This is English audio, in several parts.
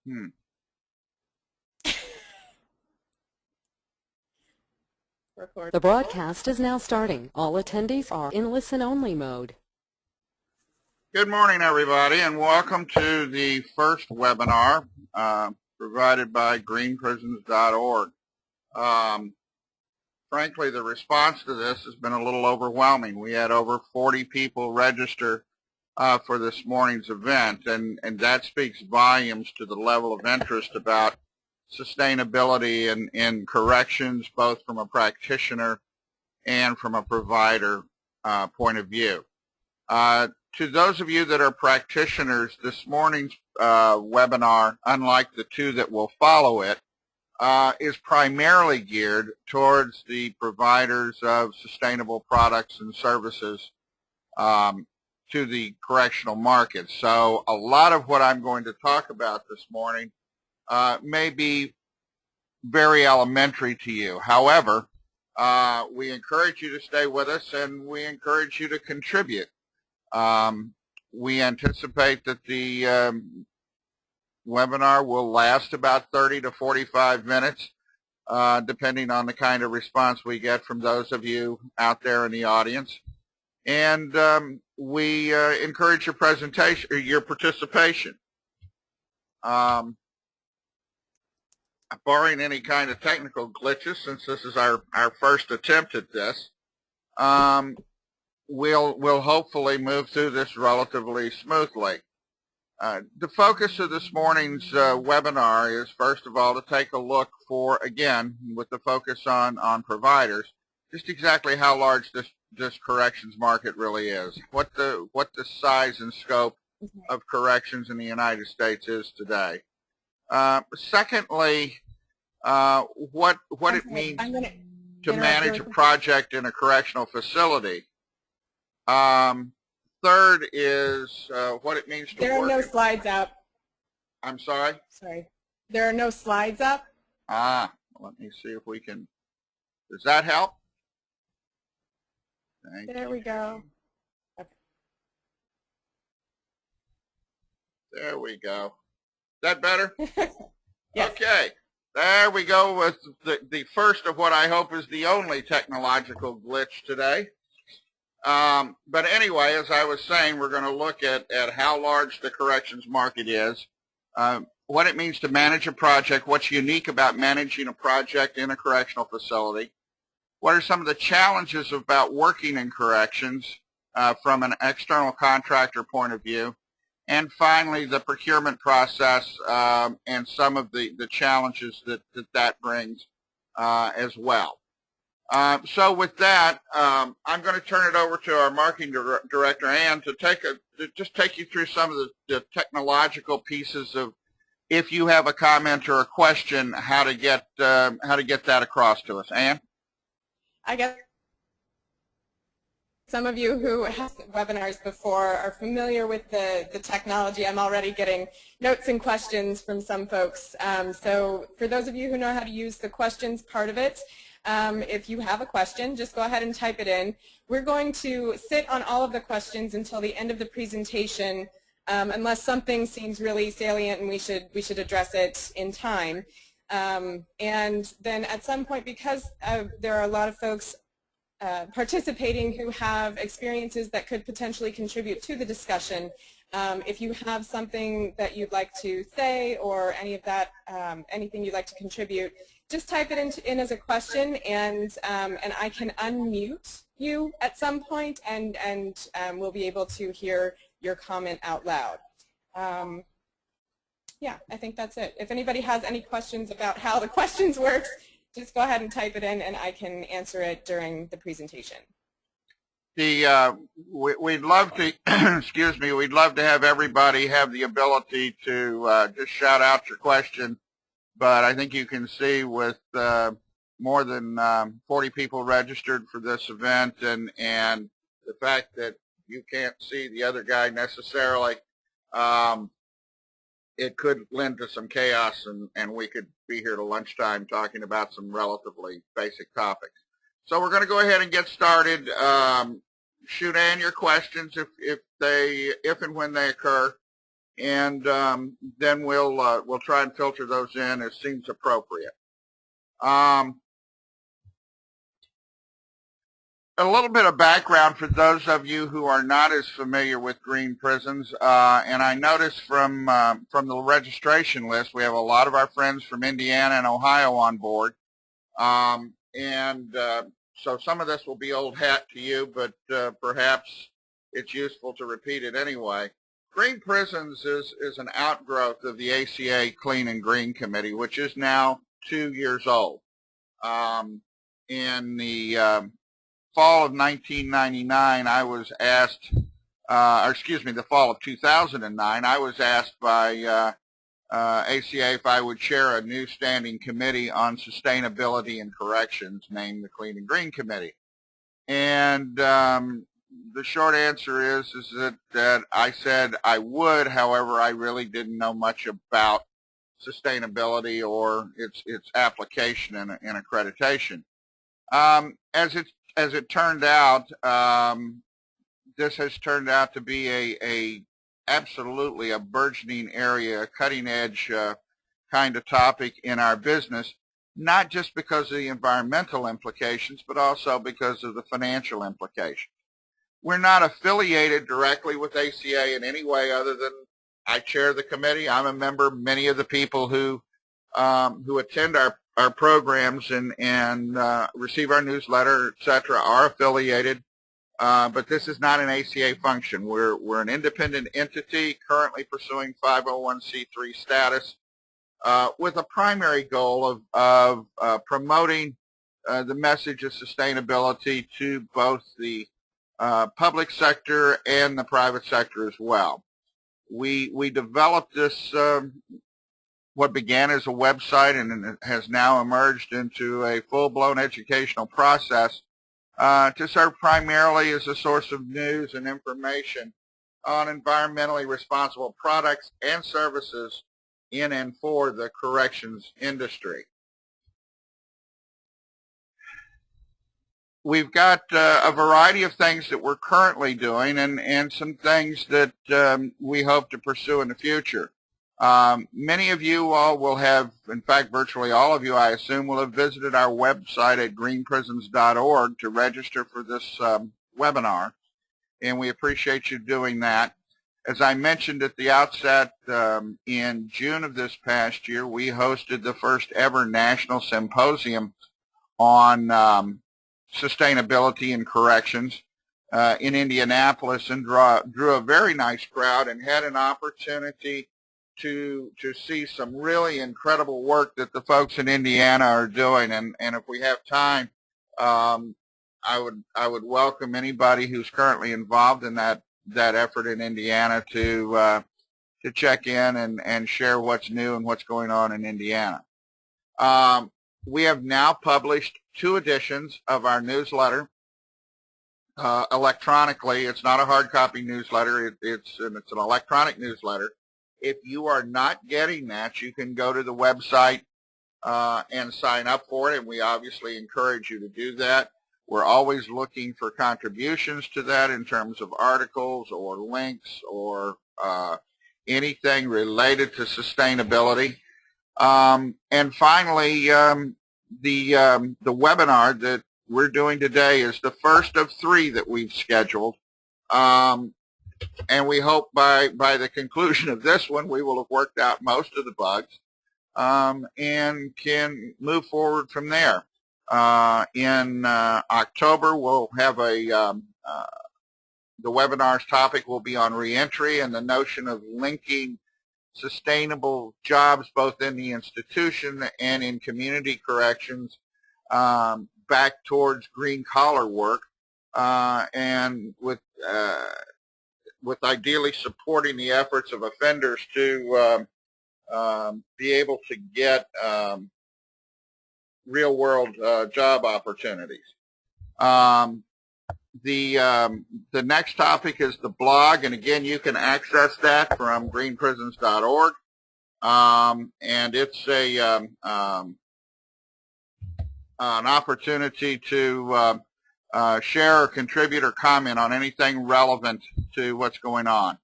Hmm. Record. The broadcast is now starting. All attendees are in listen-only mode. Good morning, everybody, and welcome to the first webinar provided by greenprisons.org. Frankly, the response to this has been a little overwhelming. We had over 40 people register for this morning's event, and that speaks volumes to the level of interest about sustainability in corrections, both from a practitioner and from a provider point of view. To those of you that are practitioners, this morning's webinar, unlike the two that will follow it, is primarily geared towards the providers of sustainable products and services to the correctional market. So a lot of what I'm going to talk about this morning may be very elementary to you. However, we encourage you to stay with us, and we encourage you to contribute. We anticipate that the webinar will last about 30 to 45 minutes, depending on the kind of response we get from those of you out there in the audience. And we encourage your participation. Barring any kind of technical glitches, since this is our first attempt at this, we'll hopefully move through this relatively smoothly. The focus of this morning's webinar is, first of all, to take a look for, again, with the focus on providers, just exactly how large this corrections market really is, what the size and scope of corrections in the United States is today. Secondly, what it means to manage a project in a correctional facility. Third is what it means to work. There are no slides up. I'm sorry? Sorry. There are no slides up. Let me see if we can. Does that help? There we go. Okay. There we go. Is that better? Yes. Okay. There we go with the first of what I hope is the only technological glitch today. But anyway, as I was saying, we're going to look at how large the corrections market is, what it means to manage a project, what's unique about managing a project in a correctional facility, what are some of the challenges about working in corrections from an external contractor point of view, and finally the procurement process and some of the challenges that brings as well. So with that, I'm going to turn it over to our marketing director, Ann, to just take you through some of the technological pieces of, if you have a comment or a question, how to get that across to us. Ann? I guess some of you who have webinars before are familiar with the technology. I'm already getting notes and questions from some folks. So for those of you who know how to use the questions part of it, if you have a question, just go ahead and type it in. We're going to sit on all of the questions until the end of the presentation, unless something seems really salient and we should address it in time. And then at some point, because there are a lot of folks participating who have experiences that could potentially contribute to the discussion, if you have something that you'd like to say or any of that, anything you'd like to contribute, just type it in as a question, and I can unmute you at some point, and we'll be able to hear your comment out loud. Yeah, I think that's it. If anybody has any questions about how the questions work, just go ahead and type it in, and I can answer it during the presentation. We'd love to, excuse me, we'd love to have everybody have the ability to just shout out your question, but I think you can see with more than 40 people registered for this event, and the fact that you can't see the other guy necessarily, it could lend to some chaos, and we could be here till lunchtime talking about some relatively basic topics. So we're going to go ahead and get started. Shoot Ann your questions if and when they occur. and then we'll try and filter those in as seems appropriate. A little bit of background for those of you who are not as familiar with Green Prisons, and I noticed from the registration list we have a lot of our friends from Indiana and Ohio on board, so some of this will be old hat to you, but perhaps it's useful to repeat it anyway. Green Prisons is an outgrowth of the ACA Clean and Green Committee, which is now 2 years old. In the fall of 1999, I was asked, the fall of 2009, I was asked by ACA if I would chair a new standing committee on sustainability and corrections named the Clean and Green Committee. And the short answer is that I said I would, however, I really didn't know much about sustainability or its application and accreditation. As it turned out, this has turned out to be absolutely a burgeoning area, a cutting edge kind of topic in our business, not just because of the environmental implications, but also because of the financial implications. We're not affiliated directly with ACA in any way other than I chair the committee. I'm a member. Many of the people who attend our programs and receive our newsletter, et cetera, are affiliated, but this is not an ACA function. We're an independent entity currently pursuing 501c3 status with a primary goal of promoting the message of sustainability to both the public sector and the private sector as well. We developed this what began as a website and it has now emerged into a full-blown educational process to serve primarily as a source of news and information on environmentally responsible products and services in and for the corrections industry. We've got a variety of things that we're currently doing and some things that we hope to pursue in the future. Many of you all will have, in fact, virtually all of you, I assume, will have visited our website at greenprisons.org to register for this webinar, and we appreciate you doing that. As I mentioned at the outset, in June of this past year, we hosted the first ever national symposium on sustainability and corrections in Indianapolis, and drew a very nice crowd and had an opportunity to see some really incredible work that the folks in Indiana are doing. And if we have time, I would welcome anybody who's currently involved in that effort in Indiana to check in and share what's new and what's going on in Indiana. We have now published 2 editions of our newsletter electronically. It's not a hard copy newsletter. It's an electronic newsletter. If you are not getting that, you can go to the website and sign up for it, and we obviously encourage you to do that. We're always looking for contributions to that in terms of articles or links or anything related to sustainability. And finally, the webinar that we're doing today is the first of 3 that we've scheduled. And we hope by the conclusion of this one, we will have worked out most of the bugs and can move forward from there. In October, we'll have the webinar's topic will be on reentry and the notion of linking sustainable jobs both in the institution and in community corrections back towards green-collar work, and with ideally supporting the efforts of offenders to be able to get real-world job opportunities. The next topic is the blog, and again, you can access that from greenprisons.org, and it's an opportunity to share or contribute or comment on anything relevant to what's going on.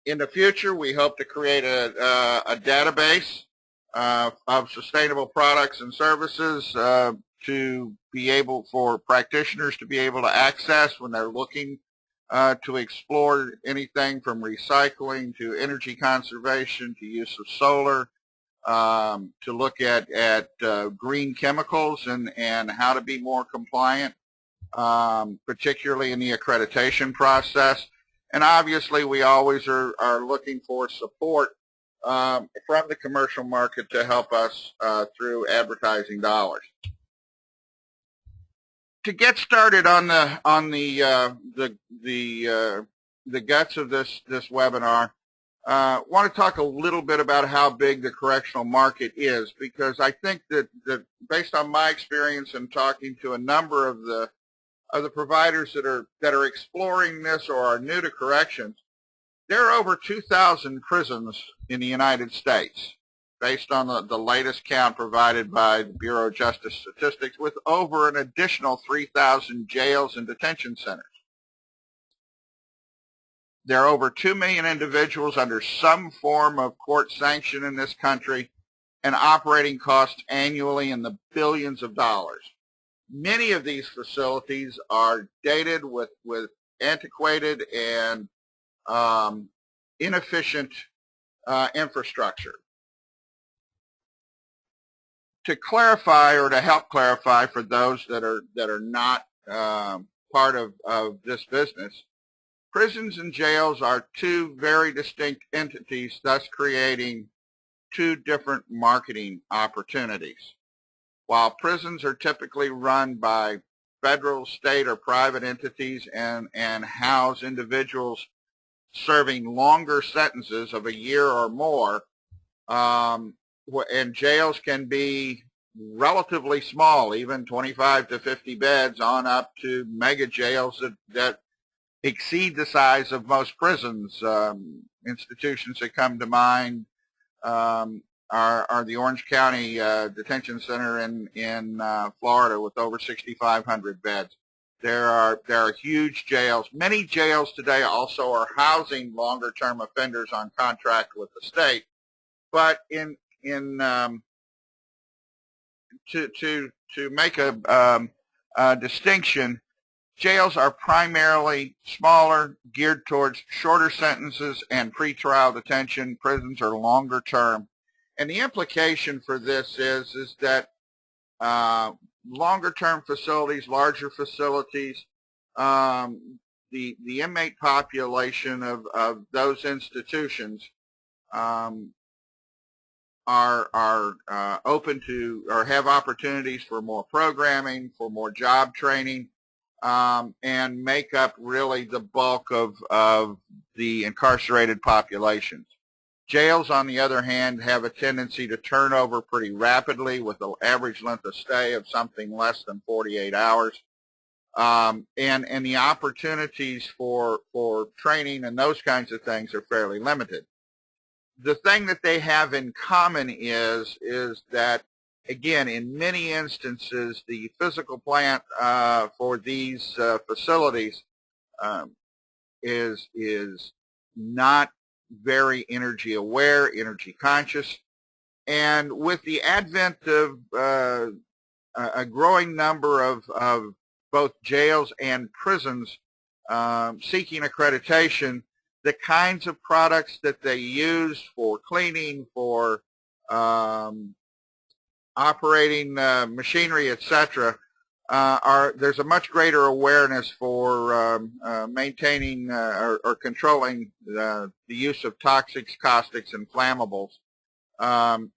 In the future, we hope to create a database of sustainable products and services to be able for practitioners to be able to access when they're looking to explore anything from recycling to energy conservation to use of solar, to look at green chemicals and how to be more compliant, particularly in the accreditation process. And obviously, we always are looking for support from the commercial market to help us through advertising dollars. To get started on the guts of this webinar, want to talk a little bit about how big the correctional market is, because I think that based on my experience in talking to a number of the providers that are exploring this or are new to corrections, there are over 2,000 prisons in the United States, based on the latest count provided by the Bureau of Justice Statistics, with over an additional 3,000 jails and detention centers. There are over 2 million individuals under some form of court sanction in this country, and operating costs annually in the billions of dollars. Many of these facilities are dated with antiquated and inefficient infrastructure. To clarify, or to help clarify for those that are not part of this business, prisons and jails are two very distinct entities, thus creating two different marketing opportunities. While prisons are typically run by federal, state, or private entities and house individuals serving longer sentences of a year or more, and jails can be relatively small, even 25 to 50 beds, on up to mega jails that exceed the size of most prisons. Institutions that come to mind are the Orange County Detention Center in Florida with over 6,500 beds. There are huge jails. Many jails today also are housing longer-term offenders on contract with the state. But to make a distinction, jails are primarily smaller, geared towards shorter sentences and pretrial detention. Prisons are longer term. And the implication for this is that longer term facilities, larger facilities, the inmate population of those institutions are open to or have opportunities for more programming, for more job training, and make up really the bulk of the incarcerated populations. Jails, on the other hand, have a tendency to turn over pretty rapidly, with an average length of stay of something less than 48 hours. And the opportunities for training and those kinds of things are fairly limited. The thing that they have in common is that, again, in many instances, the physical plant for these facilities is not very energy aware, energy conscious, and with the advent of a growing number of both jails and prisons seeking accreditation, the kinds of products that they use for cleaning, for operating machinery, etc., there's a much greater awareness for maintaining or controlling the use of toxics, caustics, and flammables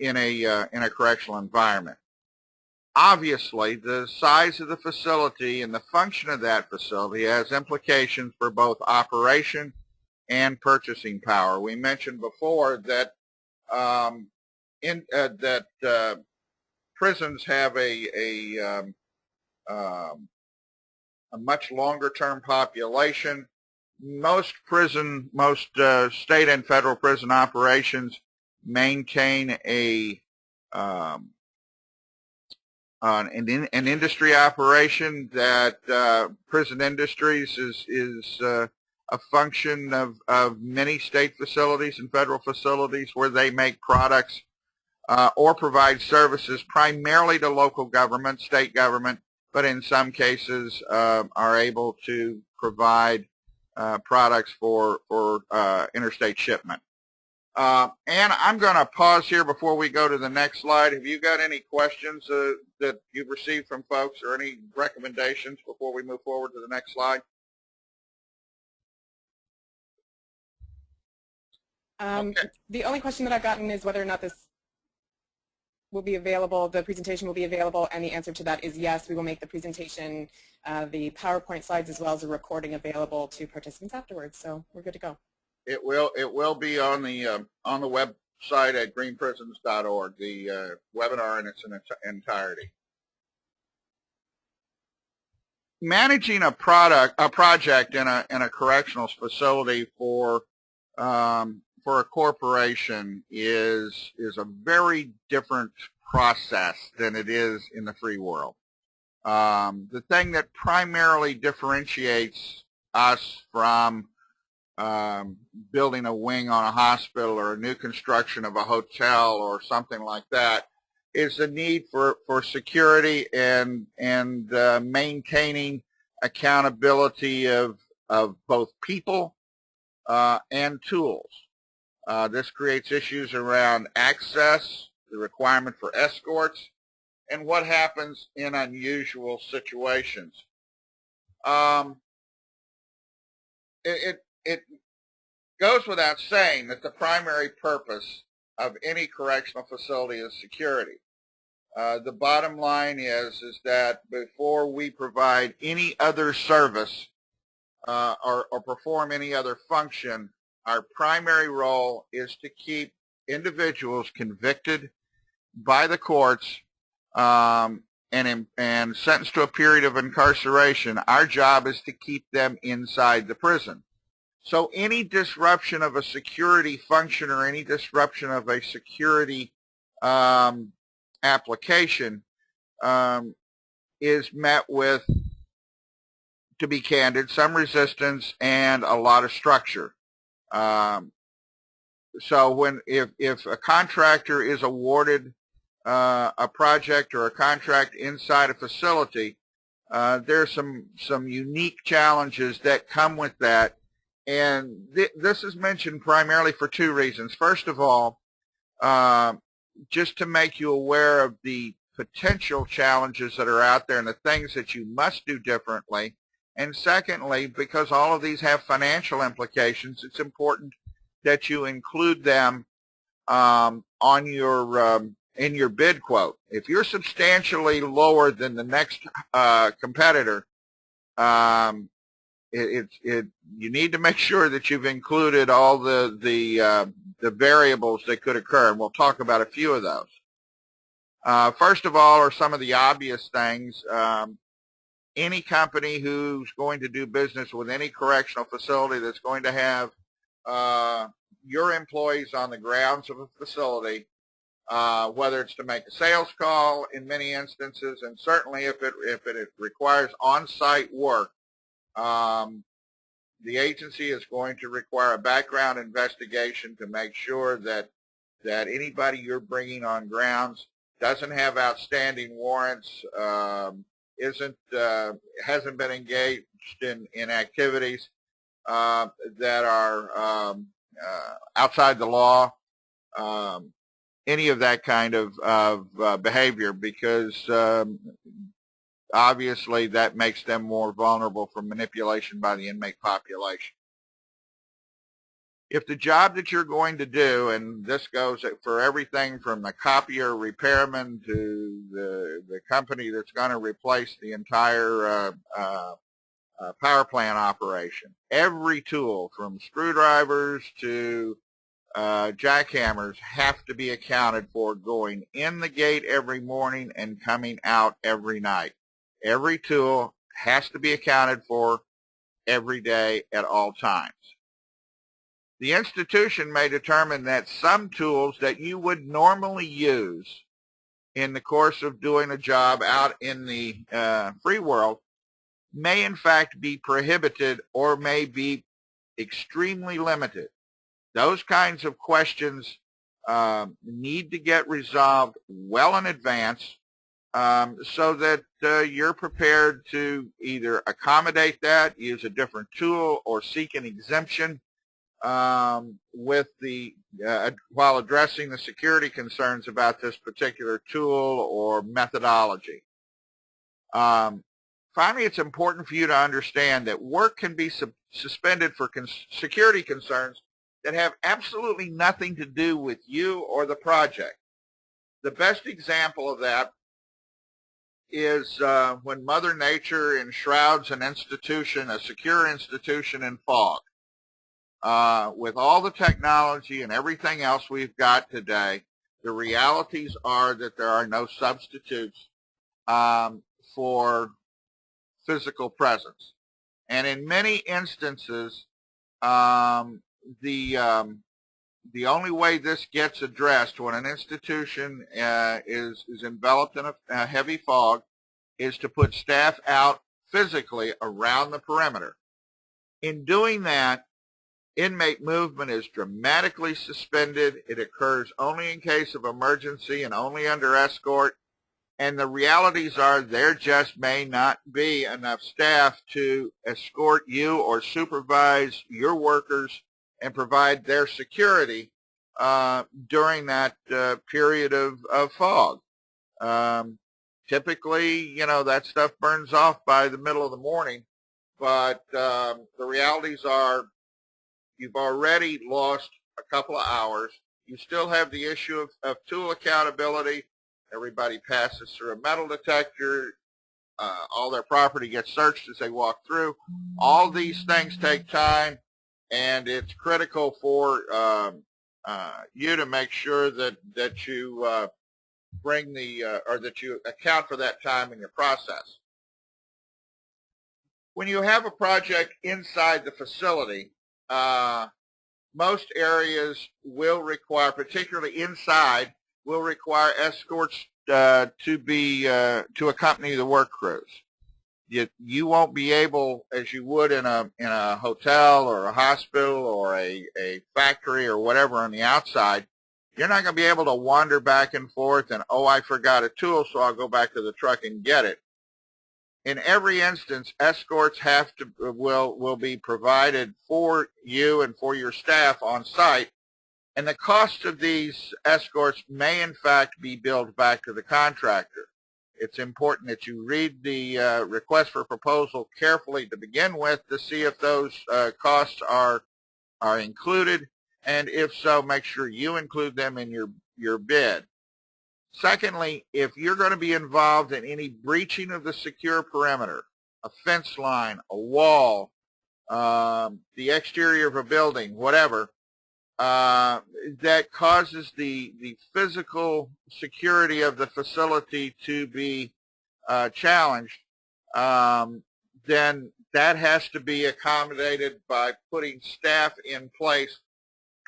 in a correctional environment. Obviously, the size of the facility and the function of that facility has implications for both operation and purchasing power. We mentioned before that prisons have a much longer-term population. Most state and federal prison operations maintain an industry operation that Prison Industries is a function of many state facilities and federal facilities where they make products or provide services primarily to local government, state government, but in some cases are able to provide products for interstate shipment. And I'm going to pause here before we go to the next slide. Have you got any questions that you've received from folks or any recommendations before we move forward to the next slide? Okay. The only question that I've gotten is whether or not this will be available, the presentation will be available, and the answer to that is yes. We will make the presentation, the PowerPoint slides, as well as a recording available to participants afterwards. So we're good to go. It will be on the website at greenprisons.org, the webinar in its entirety. Managing a project in a correctional facility for a corporation is a very different process than it is in the free world. The thing that primarily differentiates us from building a wing on a hospital or a new construction of a hotel or something like that is the need for security and maintaining accountability of both people and tools. This creates issues around access, the requirement for escorts, and what happens in unusual situations. It goes without saying that the primary purpose of any correctional facility is security. The bottom line is that before we provide any other service or perform any other function, our primary role is to keep individuals convicted by the courts and sentenced to a period of incarceration. Our job is to keep them inside the prison. So any disruption of a security function or any disruption of a security application is met with, to be candid, some resistance and a lot of structure. So if a contractor is awarded a project or a contract inside a facility, there's some unique challenges that come with that. And this is mentioned primarily for two reasons. First of all, just to make you aware of the potential challenges that are out there and the things that you must do differently. And secondly, because all of these have financial implications, it's important that you include them on your in your bid quote. If you're substantially lower than the next competitor, you need to make sure that you've included all the variables that could occur, and we'll talk about a few of those. First of all are some of the obvious things. Any company who's going to do business with any correctional facility that's going to have your employees on the grounds of a facility, whether it's to make a sales call in many instances, and certainly if it requires on-site work, the agency is going to require a background investigation to make sure that anybody you're bringing on grounds doesn't have outstanding warrants, hasn't been engaged in activities that are outside the law, any of that kind of behavior, because obviously that makes them more vulnerable for manipulation by the inmate population. If the job that you're going to do, and this goes for everything from the copier repairman to the company that's going to replace the entire power plant operation, every tool from screwdrivers to jackhammers have to be accounted for going in the gate every morning and coming out every night. Every tool has to be accounted for every day at all times. The institution may determine that some tools that you would normally use in the course of doing a job out in the free world may in fact be prohibited or may be extremely limited. Those kinds of questions need to get resolved well in advance so that you're prepared to either accommodate that, use a different tool, or seek an exemption with the while addressing the security concerns about this particular tool or methodology. Finally, it's important for you to understand that work can be suspended for security concerns that have absolutely nothing to do with you or the project. The best example of that is when Mother Nature enshrouds an institution, a secure institution, in fog. With all the technology and everything else we've got today, the realities are that there are no substitutes for physical presence. And in many instances, the only way this gets addressed when an institution is enveloped in a heavy fog is to put staff out physically around the perimeter. In doing that, inmate movement is dramatically suspended. It occurs only in case of emergency and only under escort. And the realities are there just may not be enough staff to escort you or supervise your workers and provide their security during that period of fog. Typically, that stuff burns off by the middle of the morning, but the realities are you've already lost a couple of hours. You still have the issue of tool accountability. Everybody passes through a metal detector. All their property gets searched as they walk through. All these things take time, and it's critical for you to make sure that you bring or that you account for that time in your process. When you have a project inside the facility, most areas will require, particularly inside, will require escorts to accompany the work crews. You won't be able, as you would in a hotel or a hospital or a factory or whatever on the outside, you're not going to be able to wander back and forth and, oh, I forgot a tool, so I'll go back to the truck and get it. In every instance, escorts will be provided for you and for your staff on site, and the cost of these escorts may in fact be billed back to the contractor. It's important that you read the request for proposal carefully to begin with to see if those costs are included, and if so, make sure you include them in your bid. Secondly, if you're going to be involved in any breaching of the secure perimeter, a fence line, a wall, the exterior of a building, whatever, that causes the physical security of the facility to be challenged, then that has to be accommodated by putting staff in place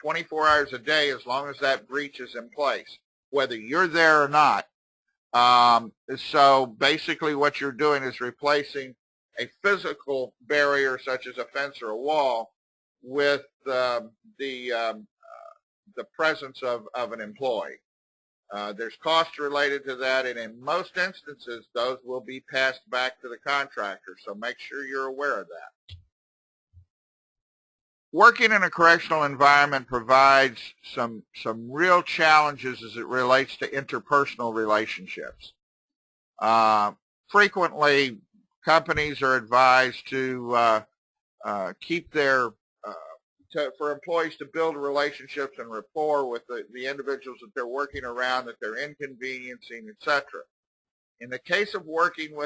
24 hours a day as long as that breach is in place, whether you're there or not. So basically what you're doing is replacing a physical barrier such as a fence or a wall with the presence of an employee. There's costs related to that, and in most instances those will be passed back to the contractor, so make sure you're aware of that. Working in a correctional environment provides some real challenges as it relates to interpersonal relationships. Frequently, companies are advised to keep for employees to build relationships and rapport with the individuals that they're working around, that they're inconveniencing, etc. In the case of working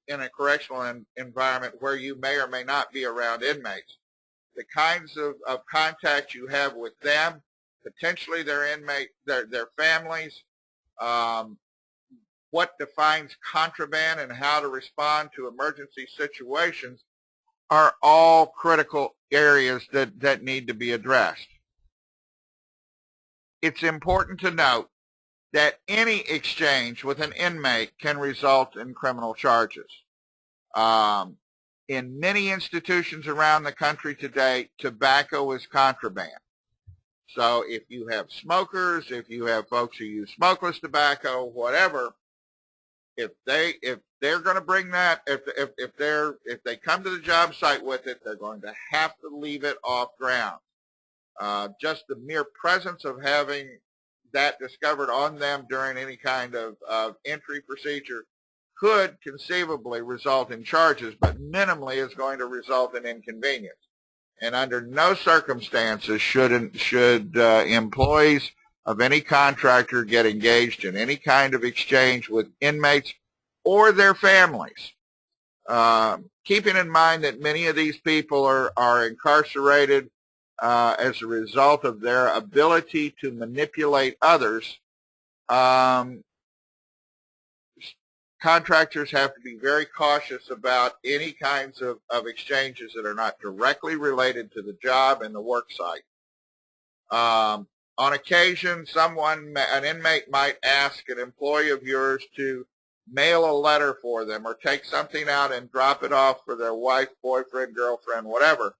in a correctional environment where you may or may not be around inmates, the kinds of contact you have with them, potentially their families, what defines contraband and how to respond to emergency situations are all critical areas that need to be addressed. It's important to note that any exchange with an inmate can result in criminal charges. in many institutions around the country today, tobacco is contraband. So if you have smokers, if you have folks who use smokeless tobacco, whatever, if they're going to bring that, if they come to the job site with it, they're going to have to leave it off ground. Just the mere presence of having that discovered on them during any kind of entry procedure could conceivably result in charges, but minimally is going to result in inconvenience. And under no circumstances should employees of any contractor get engaged in any kind of exchange with inmates or their families. Keeping in mind that many of these people are incarcerated as a result of their ability to manipulate others, contractors have to be very cautious about any kinds of exchanges that are not directly related to the job and the work site. On occasion, an inmate might ask an employee of yours to mail a letter for them or take something out and drop it off for their wife, boyfriend, girlfriend, whatever.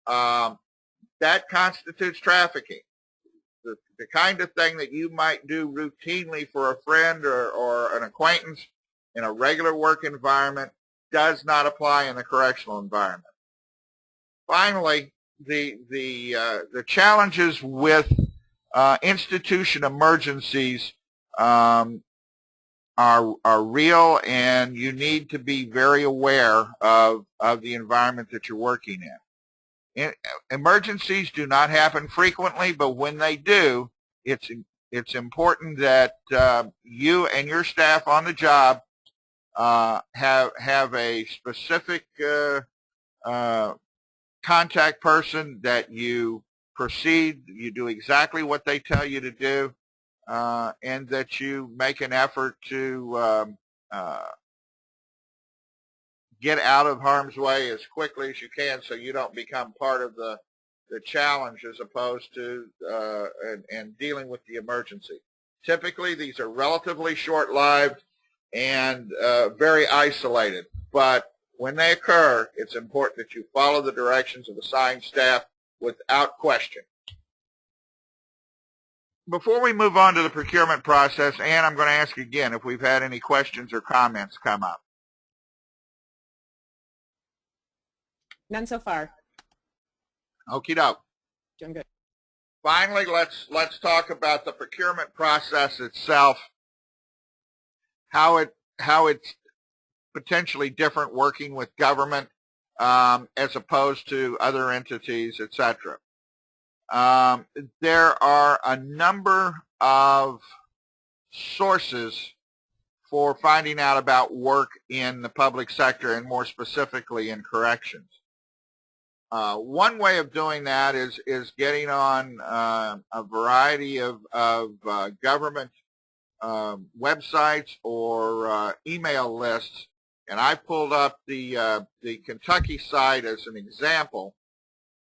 That constitutes trafficking. The kind of thing that you might do routinely for a friend or an acquaintance in a regular work environment does not apply in the correctional environment. Finally, the challenges with institution emergencies are real, and you need to be very aware of the environment that you're working in. Emergencies do not happen frequently, but when they do, it's important that you and your staff on the job have a specific contact person, that you proceed, you do exactly what they tell you to do, and that you make an effort to get out of harm's way as quickly as you can, so you don't become part of the challenge as opposed to and dealing with the emergency. Typically, these are relatively short-lived and very isolated, but when they occur, it's important that you follow the directions of assigned staff without question. Before we move on to the procurement process, Ann, I'm going to ask again if we've had any questions or comments come up. None so far. Okie doke. Doing good. Finally, let's talk about the procurement process itself, how it's potentially different working with government as opposed to other entities, etc. There are a number of sources for finding out about work in the public sector, and more specifically in corrections. One way of doing that is getting on a variety of government websites or email lists, and I pulled up the Kentucky site as an example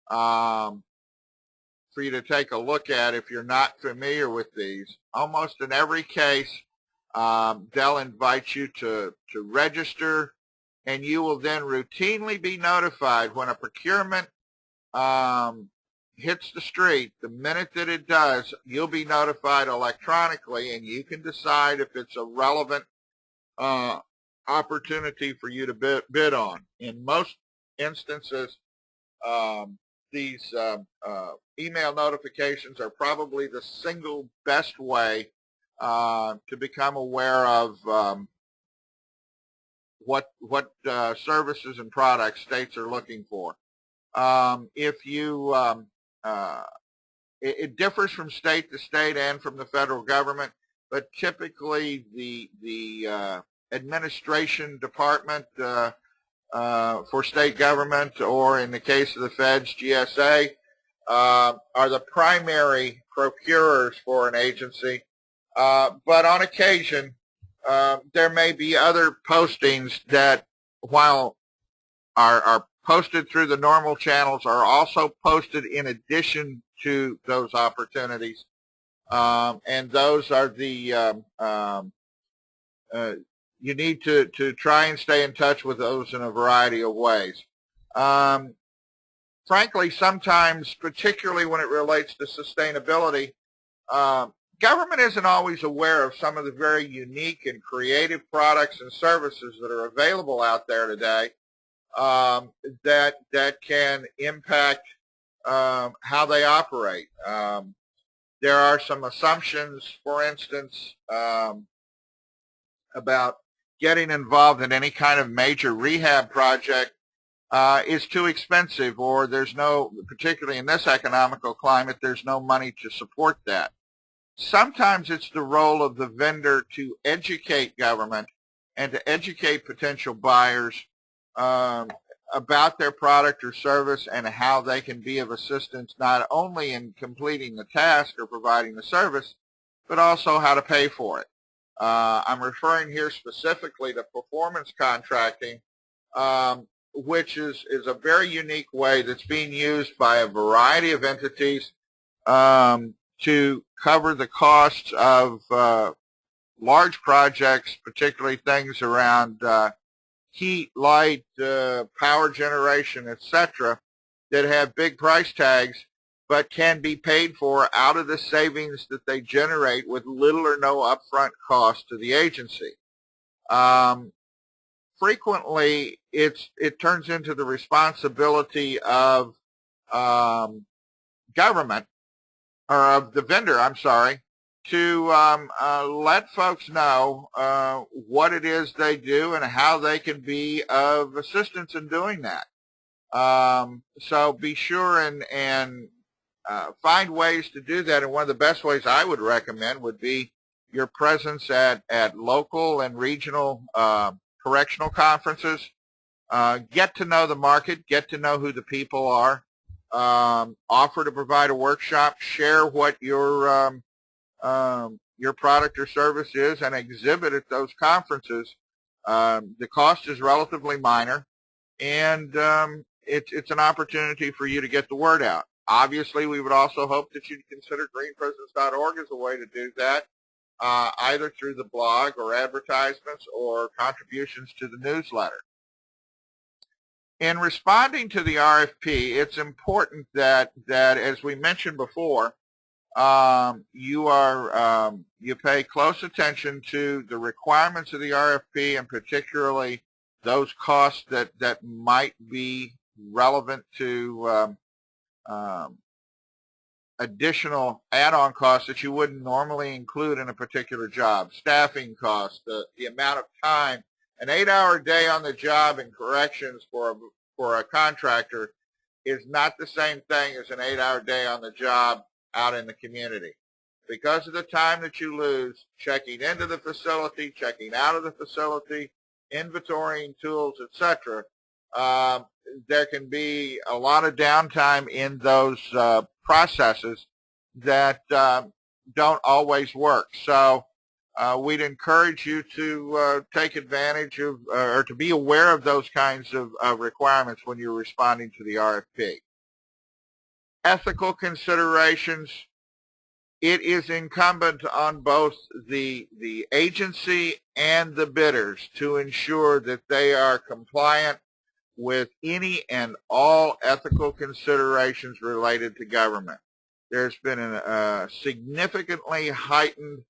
for you to take a look at if you're not familiar with these. Almost in every case, they'll invite you to register, and you will then routinely be notified when a procurement hits the street. The minute that it does, you'll be notified electronically, and you can decide if it's a relevant opportunity for you to bid on. In most instances, these email notifications are probably the single best way to become aware of what services and products states are looking for. It differs from state to state and from the federal government, but typically the administration department for state government, or in the case of the feds, GSA, are the primary procurers for an agency. But on occasion, there may be other postings that, while are posted through the normal channels, are also posted in addition to those opportunities. And those are the you need to try and stay in touch with those in a variety of ways. Frankly, sometimes, particularly when it relates to sustainability, government isn't always aware of some of the very unique and creative products and services that are available out there today that can impact how they operate. There are some assumptions, for instance, about getting involved in any kind of major rehab project is too expensive, or there's no, particularly in this economical climate, there's no money to support that. Sometimes it's the role of the vendor to educate government and to educate potential buyers about their product or service and how they can be of assistance not only in completing the task or providing the service, but also how to pay for it. I'm referring here specifically to performance contracting, which is a very unique way that's being used by a variety of entities to cover the costs of large projects, particularly things around heat, light, power generation, etc., that have big price tags but can be paid for out of the savings that they generate with little or no upfront cost to the agency. Frequently, it turns into the responsibility of government, or of the vendor, I'm sorry, to let folks know what it is they do and how they can be of assistance in doing that. So be sure and find ways to do that, and one of the best ways I would recommend would be your presence at local and regional correctional conferences. Get to know the market, get to know who the people are, offer to provide a workshop, share what your product or service is, and exhibit at those conferences. The cost is relatively minor, and it's an opportunity for you to get the word out. Obviously, we would also hope that you'd consider greenprisons.org as a way to do that, either through the blog or advertisements or contributions to the newsletter. In responding to the RFP, it's important that as we mentioned before, you pay close attention to the requirements of the RFP, and particularly those costs that might be relevant to additional add-on costs that you wouldn't normally include in a particular job. Staffing costs, the amount of time. An 8-hour day on the job in corrections for a contractor is not the same thing as an 8-hour day on the job out in the community. Because of the time that you lose checking into the facility, checking out of the facility, inventorying tools, etc., there can be a lot of downtime in those processes that don't always work. So we'd encourage you to take advantage of or to be aware of those kinds of requirements when you're responding to the RFP. Ethical considerations. It is incumbent on both the agency and the bidders to ensure that they are compliant with any and all ethical considerations related to government. There's been a significantly heightened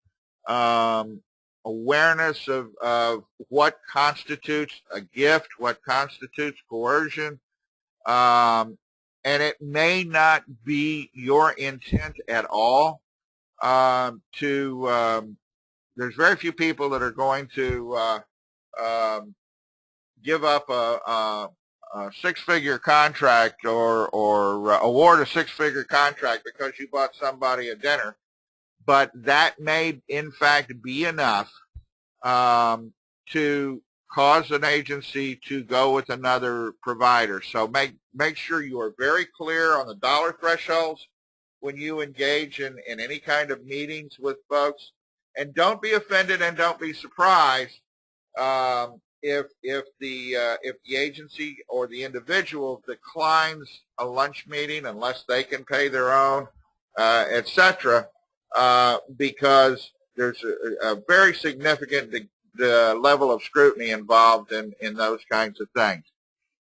awareness of what constitutes a gift, what constitutes coercion, and it may not be your intent at all there's very few people that are going to give up a six-figure contract or award a six-figure contract because you bought somebody a dinner, but that may in fact be enough to cause an agency to go with another provider. So make sure you are very clear on the dollar thresholds when you engage in any kind of meetings with folks, and don't be offended and don't be surprised if the agency or the individual declines a lunch meeting unless they can pay their own, etc., because there's a very significant level of scrutiny involved in those kinds of things.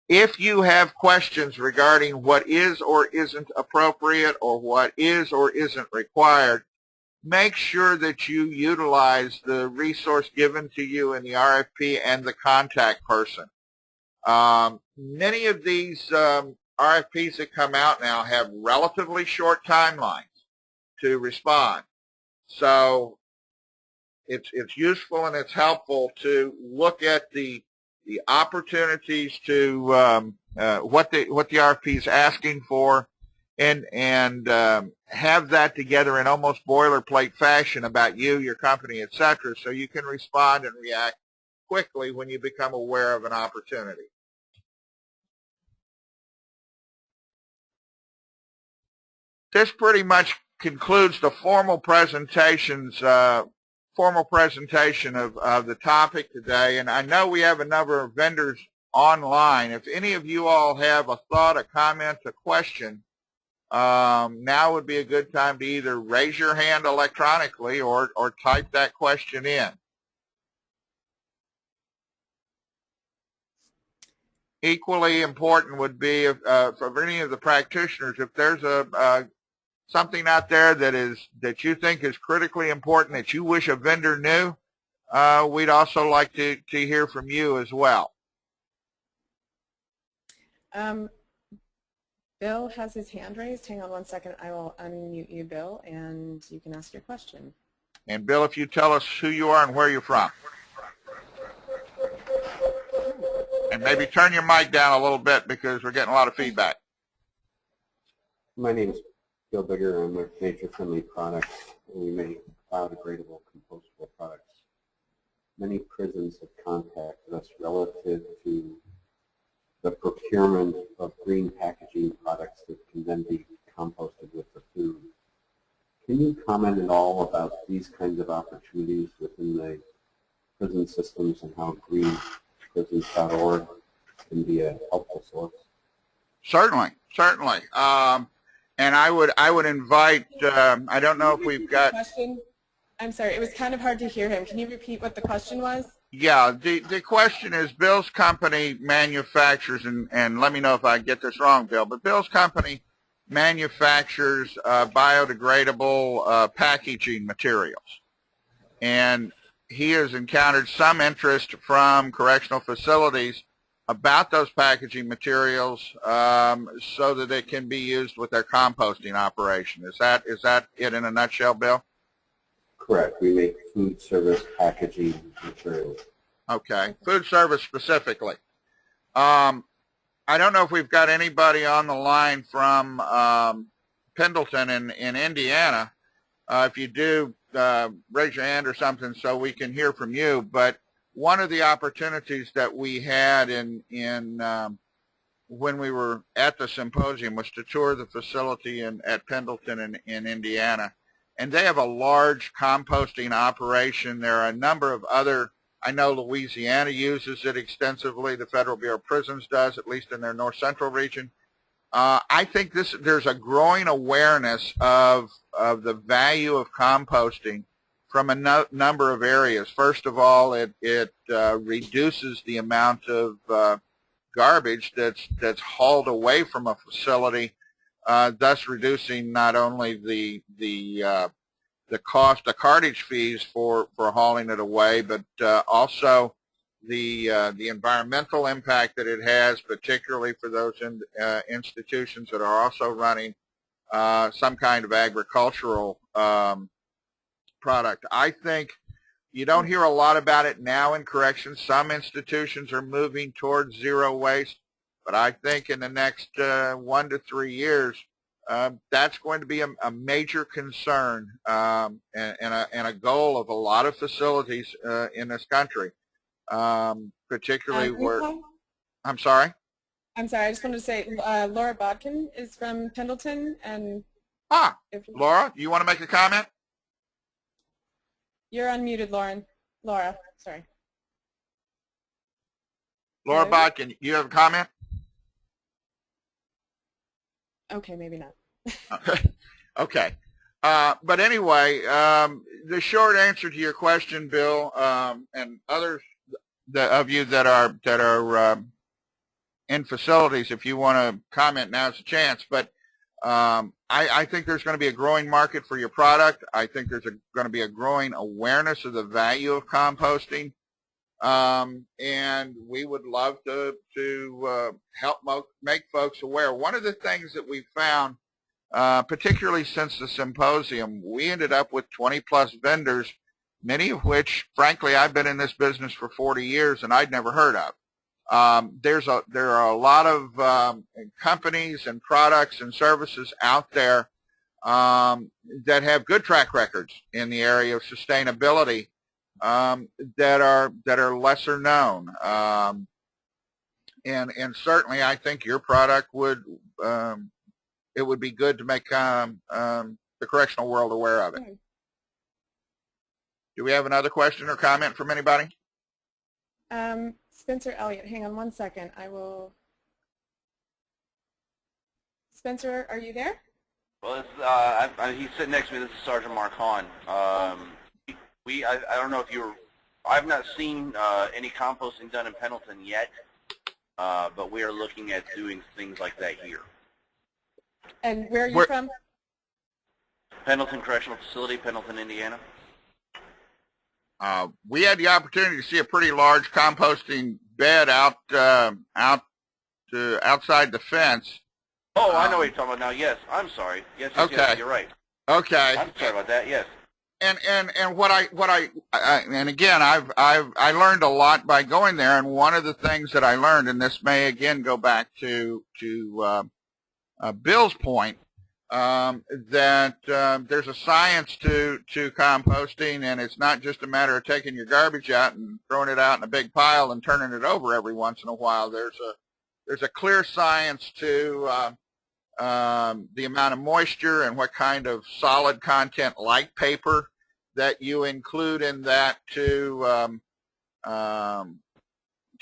If you have questions regarding what is or isn't appropriate or what is or isn't required, make sure that you utilize the resource given to you in the RFP and the contact person. Many of these RFPs that come out now have relatively short timelines to respond. So it's useful and it's helpful to look at the opportunities to what the RFP is asking for, and have that together in almost boilerplate fashion about you, your company, etc., so you can respond and react quickly when you become aware of an opportunity. This pretty much concludes the formal presentation of the topic today, and I know we have a number of vendors online. If any of you all have a thought, a comment, a question, now would be a good time to either raise your hand electronically or type that question in. Equally important would be for any of the practitioners, if there's something out there that you think is critically important that you wish a vendor knew, we'd also like to hear from you as well. Bill has his hand raised. Hang on one second. I will unmute you, Bill, and you can ask your question. And Bill, if you tell us who you are and where you're from. And maybe turn your mic down a little bit because we're getting a lot of feedback. My name is Bill Bigger. I'm with Nature Friendly Products. We make biodegradable, compostable products. Many prisons have contacted us relative to the procurement of green packaging products that can then be composted with the food. Can you comment at all about these kinds of opportunities within the prison systems and how greenprisons.org can be a helpful source? Certainly, certainly. And I would invite, I don't know if we've got... Question? I'm sorry, it was kind of hard to hear him. Can you repeat what the question was? Yeah, the question is, Bill's company manufactures, and let me know if I get this wrong, Bill, but Bill's company manufactures biodegradable packaging materials. And he has encountered some interest from correctional facilities about those packaging materials so that it can be used with their composting operation. Is that it in a nutshell, Bill? Correct. We make food service packaging materials. Okay. Food service specifically. I don't know if we've got anybody on the line from Pendleton in Indiana. If you do, raise your hand or something so we can hear from you. But one of the opportunities that we had when we were at the symposium was to tour the facility at Pendleton in Indiana. And they have a large composting operation. There are a number of other, I know Louisiana uses it extensively. The Federal Bureau of Prisons does, at least in their north central region. I think there's a growing awareness of the value of composting from a number of areas. First of all, it reduces the amount of garbage that's hauled away from a facility, thus reducing not only the cost, the cartage fees for hauling it away, but also the environmental impact that it has, particularly for those institutions that are also running some kind of agricultural product. I think you don't hear a lot about it now in corrections. Some institutions are moving towards zero waste, but I think in the next 1 to 3 years, that's going to be a major concern and a goal of a lot of facilities in this country, particularly where... I'm sorry? I'm sorry, I just wanted to say Laura Bodkin is from Pendleton. And Laura, you want to make a comment? You're unmuted, Laura, sorry. Laura Bodkin, you have a comment? Okay, maybe not. Okay. But anyway, the short answer to your question, Bill, and others of you that are in facilities, if you want to comment, now's a chance. But I think there's going to be a growing market for your product. I think there's going to be a growing awareness of the value of composting. And we would love to help make folks aware. One of the things that we found, particularly since the symposium, we ended up with 20-plus vendors, many of which, frankly, I've been in this business for 40 years and I'd never heard of. There are a lot of companies and products and services out there that have good track records in the area of sustainability that are lesser known, and certainly I think your product would it would be good to make the correctional world aware of it. Do we have another question or comment from anybody? Spencer Elliott, hang on one second. I will. Spencer, are you there? Well, he's sitting next to me. This is Sergeant Mark Hahn. I don't know if you were, I've not seen any composting done in Pendleton yet, but we are looking at doing things like that here. And where are you from? Pendleton Correctional Facility, Pendleton, Indiana. We had the opportunity to see a pretty large composting bed outside the fence. Oh, I know what you're talking about now. Yes, I'm sorry. Yes, okay. Yes, you're right. Okay. I'm sorry about that. Yes. And what I and again, I learned a lot by going there. And one of the things that I learned, and this may again go back to Bill's point, that there's a science to composting, and it's not just a matter of taking your garbage out and throwing it out in a big pile and turning it over every once in a while. There's a clear science to the amount of moisture and what kind of solid content, like paper, that you include in that to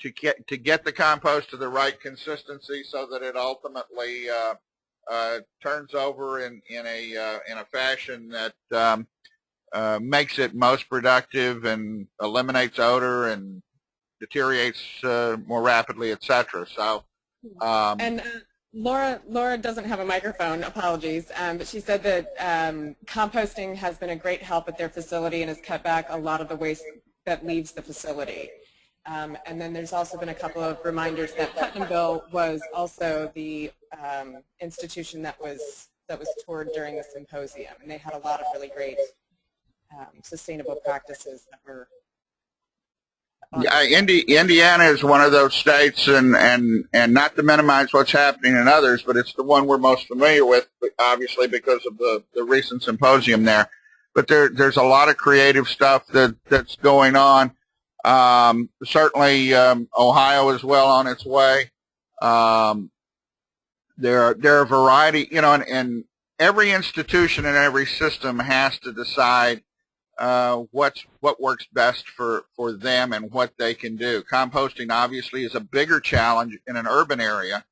get the compost to the right consistency, so that it ultimately turns over in a fashion that makes it most productive and eliminates odor and deteriorates more rapidly, etc. So. And Laura doesn't have a microphone, apologies, but she said that composting has been a great help at their facility and has cut back a lot of the waste that leaves the facility. And then there's also been a couple of reminders that Putnamville was also the institution that was toured during the symposium, and they had a lot of really great sustainable practices that were. Yeah, Indiana is one of those states, and not to minimize what's happening in others, but it's the one we're most familiar with, obviously because of the recent symposium there. But there's a lot of creative stuff that's going on. Certainly, Ohio is well on its way. There are a variety, and every institution and every system has to decide what works best for them and what they can do. Composting obviously is a bigger challenge in an urban area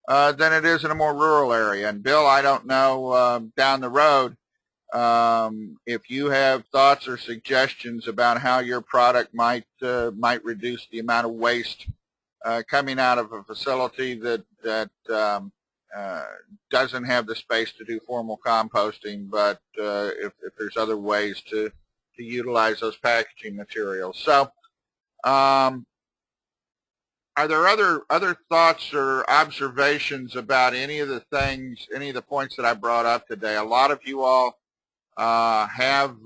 than it is in a more rural area. And Bill, I don't know down the road if you have thoughts or suggestions about how your product might reduce the amount of waste coming out of a facility that doesn't have the space to do formal composting, but if there's other ways to utilize those packaging materials. So are there other thoughts or observations about any of the points that I brought up today? A lot of you all have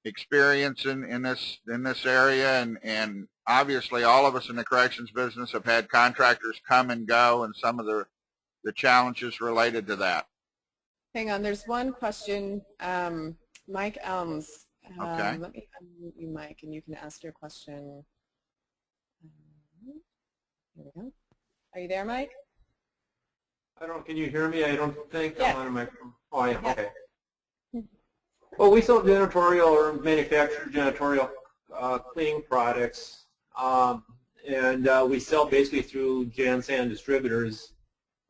experience in this area, and obviously all of us in the corrections business have had contractors come and go, and some of the challenges related to that. Hang on, there's one question. Mike Elms. Okay. Let me unmute you, Mike, and you can ask your question. Here we go. Are you there, Mike? Can you hear me? I don't think Yeah. I'm on a microphone. Oh, I am, Yeah. okay. Well, we sell janitorial or manufacture janitorial cleaning products, and we sell basically through JanSan distributors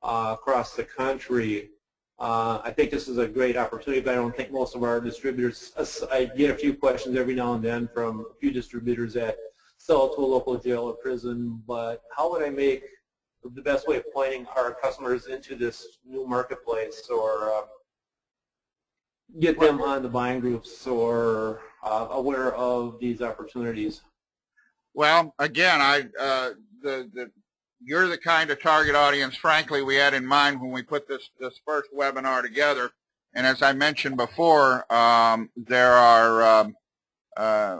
across the country. I think this is a great opportunity, but I don't think most of our distributors, I get a few questions every now and then from a few distributors that sell to a local jail or prison, but how would I make the best way of pointing our customers into this new marketplace, or get them on the buying groups, or aware of these opportunities? Well, again, you're the kind of target audience, frankly, we had in mind when we put this first webinar together. And as I mentioned before, there are,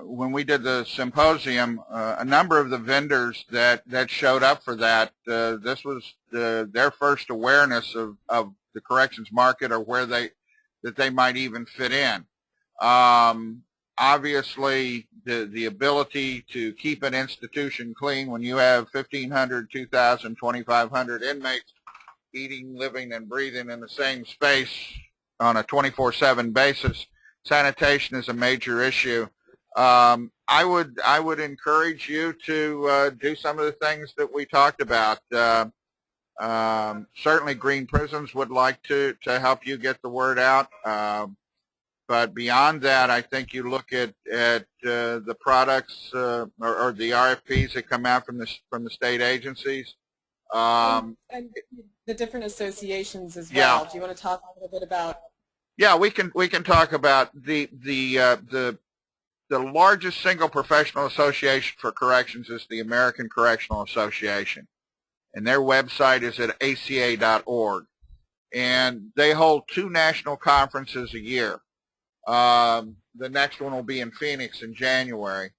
when we did the symposium, a number of the vendors that showed up for that, this was their first awareness of the corrections market, or where they might even fit in. Obviously, the ability to keep an institution clean when you have 1,500, 2,000, 2,500 inmates eating, living, and breathing in the same space on a 24/7 basis, sanitation is a major issue. I would encourage you to do some of the things that we talked about. Certainly, Green Prisons would like to help you get the word out. But beyond that, I think you look at the products or the RFPs that come out from the state agencies. And the different associations as well. Yeah. Do you want to talk a little bit about? Yeah, we can talk about the largest single professional association for corrections is the American Correctional Association, and their website is at aca.org, and they hold 2 national conferences a year. The next one will be in Phoenix in January.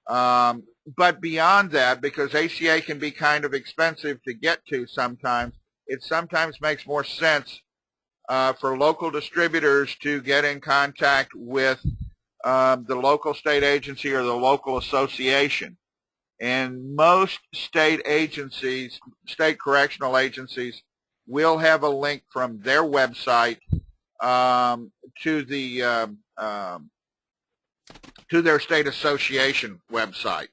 But beyond that, because ACA can be kind of expensive to get to sometimes, it sometimes makes more sense for local distributors to get in contact with the local state agency or the local association. And most state agencies, state correctional agencies, will have a link from their website to their state association website,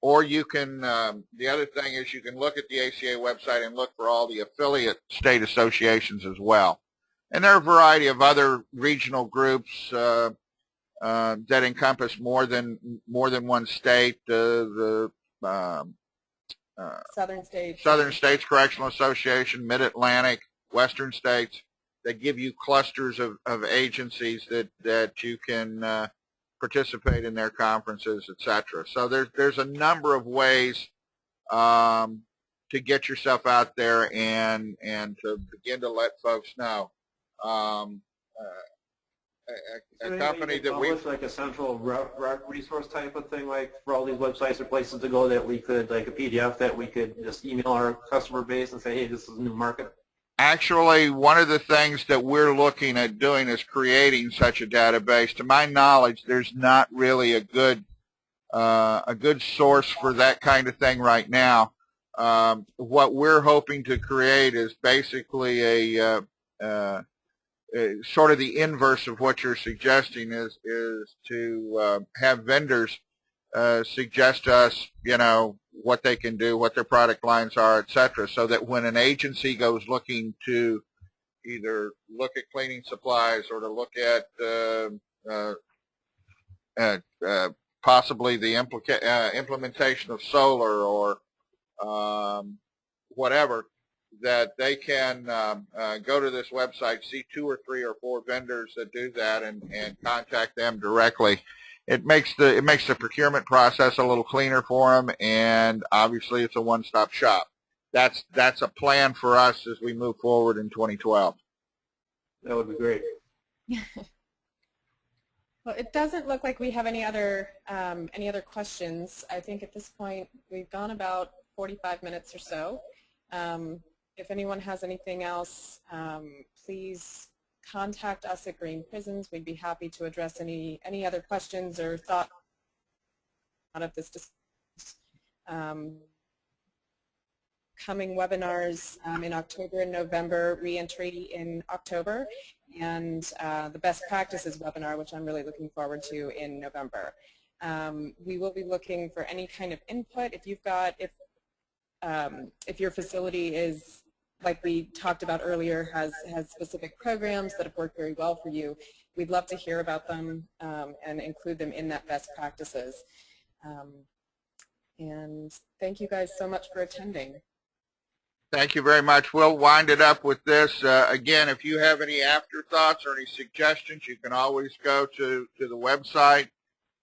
or you can. The other thing is you can look at the ACA website and look for all the affiliate state associations as well. And there are a variety of other regional groups that encompass more than one state. The Southern States Correctional Association, Mid-Atlantic, Western States, that give you clusters of agencies that you can participate in their conferences, etc. So there's a number of ways to get yourself out there and to begin to let folks know. A company that we like a central resource type of thing, like for all these websites or places to go, that we could, like a PDF that we could just email our customer base and say, hey, this is a new market. Actually, one of the things that we're looking at doing is creating such a database. To my knowledge, there's not really a good source for that kind of thing right now. What we're hoping to create is basically a sort of the inverse of what you're suggesting, is to have vendors suggest to us, what they can do, what their product lines are, etc., so that when an agency goes looking to either look at cleaning supplies or to look at possibly the implementation of solar or whatever, that they can go to this website, see 2 or 3 or 4 vendors that do that, and contact them directly. It makes the procurement process a little cleaner for them, and obviously it's a one-stop shop. That's a plan for us as we move forward in 2012. That would be great. Well, it doesn't look like we have any other questions. I think at this point we've gone about 45 minutes or so. If anyone has anything else, please contact us at Green Prisons. We'd be happy to address any other questions or thoughts out of this discussion. Coming webinars in October and November, reentry in October, and the best practices webinar, which I'm really looking forward to, in November. We will be looking for any kind of input. If you've got, if your facility is like we talked about earlier, has specific programs that have worked very well for you. We'd love to hear about them and include them in that best practices. And thank you guys so much for attending. Thank you very much. We'll wind it up with this. Again, if you have any afterthoughts or any suggestions, you can always go to the website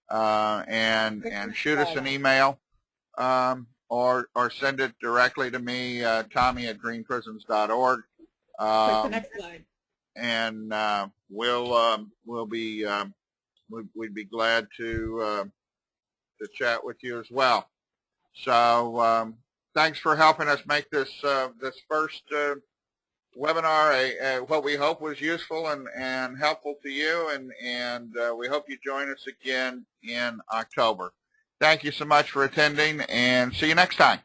and shoot us an email or send it directly to me, Tommy@greenprisons.org. Click the next slide. And we'd be glad to chat with you as well. So thanks for helping us make this this first webinar what we hope was useful and helpful to you, and we hope you join us again in October. Thank you so much for attending, and see you next time.